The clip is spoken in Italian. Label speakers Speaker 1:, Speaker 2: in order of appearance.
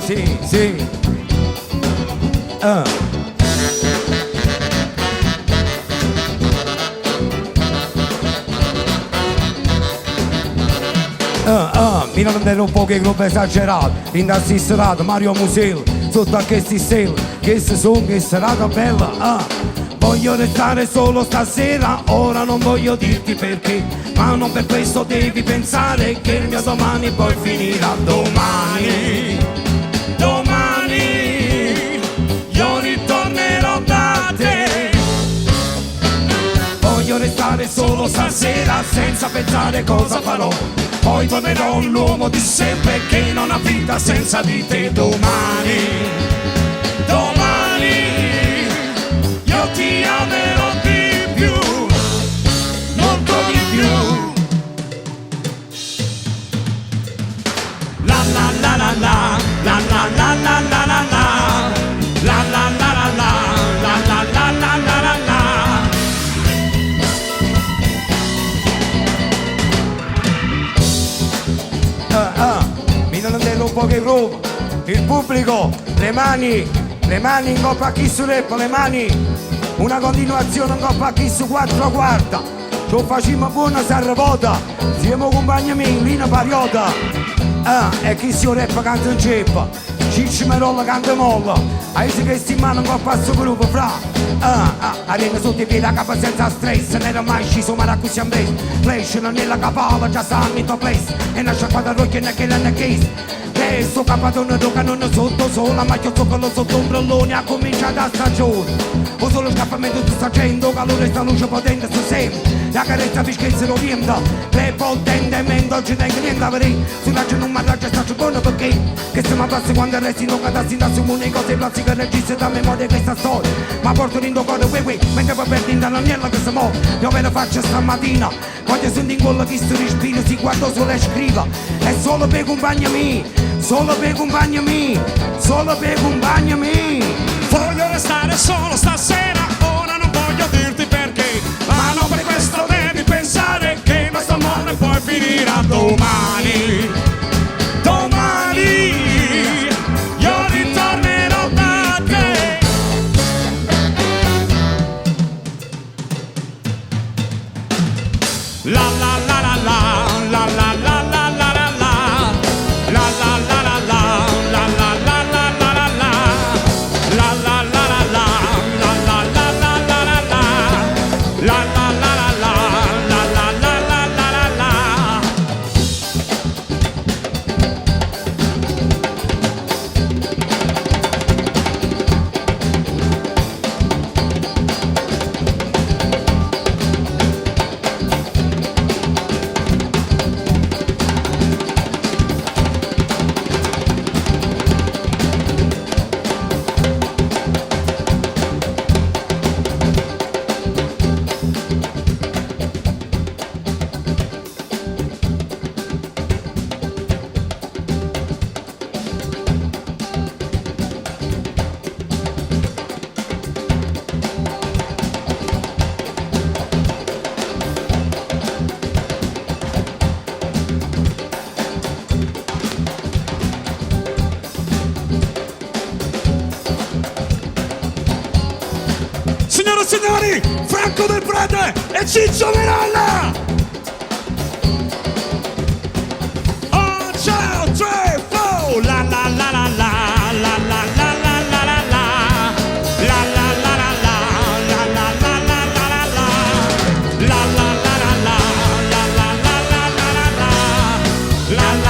Speaker 1: Sì, sì. Milano dello un po' che gruppo esagerato, indassisterato, Mario Musel, sotto a che si stella, che si sono, che serata bella, Voglio restare solo stasera, ora non voglio dirti perché, ma non per questo devi pensare che il mio domani poi finirà. Domani, domani, io ritornerò da te. Voglio restare solo stasera senza pensare cosa farò. Poi tornerò l'uomo di sempre che non ha vita senza di te. Domani, domani, io ti amerò di più, molto di più. La la la la la, la la la la la la la, la la la la la, la la la la la la la. Milano dello un po' che groove, il pubblico, le mani in coppa a chi su rap, le mani, una continuazione in coppa a chi su 4 quarta, ci facciamo buona servota, siamo compagni miei, Lina Pariota, e chi su rap canta in ceppa, Cicci Merolla canta molla, ai si che si mano in coppa a su gruppo, fra, arena sotto i piedi a capo senza stress, non era mai sciso ma da così ambes, flash nella capola, già sta in to place, e una sciacquata rocchia nella che nella case. Adesso capatone tocca non sotto sola, ma io tocco sotto ombrellone, ha cominciato la stagione. O solo scappamento di sta gente, calore sta luce potente su sempre. La carezza fischienza lo riempia, prepotentemente oggi tengo niente a vedere. Sulla gente non mi raggia sta buono perché, che se mi passi quando resti non cadassi da su una cosa e plassi che registri da memoria questa storia. Ma porto in cuore mentre poi perdi in dall'agnella che si muove. Io ve lo faccio stamattina, quando sento in quello che si respira, si guarda solo e scriva. È solo per compagni miei. Solo per compagni miei, solo per compagni miei. Voglio restare solo stasera, ora non voglio dirti perché, ma non per questo devi pensare che il nostro amore poi finirà domani. Domani, io ritornerò da te. La la la la la, la la la la la la la, la la la. Signore e signori, Franco Del Prete e Ciccio Merolla! Oh, ciao, 3, 4, la la la la la, la la la la la la la, la la la la la, la la la la la la la, la la la la la, la la la la la la, la la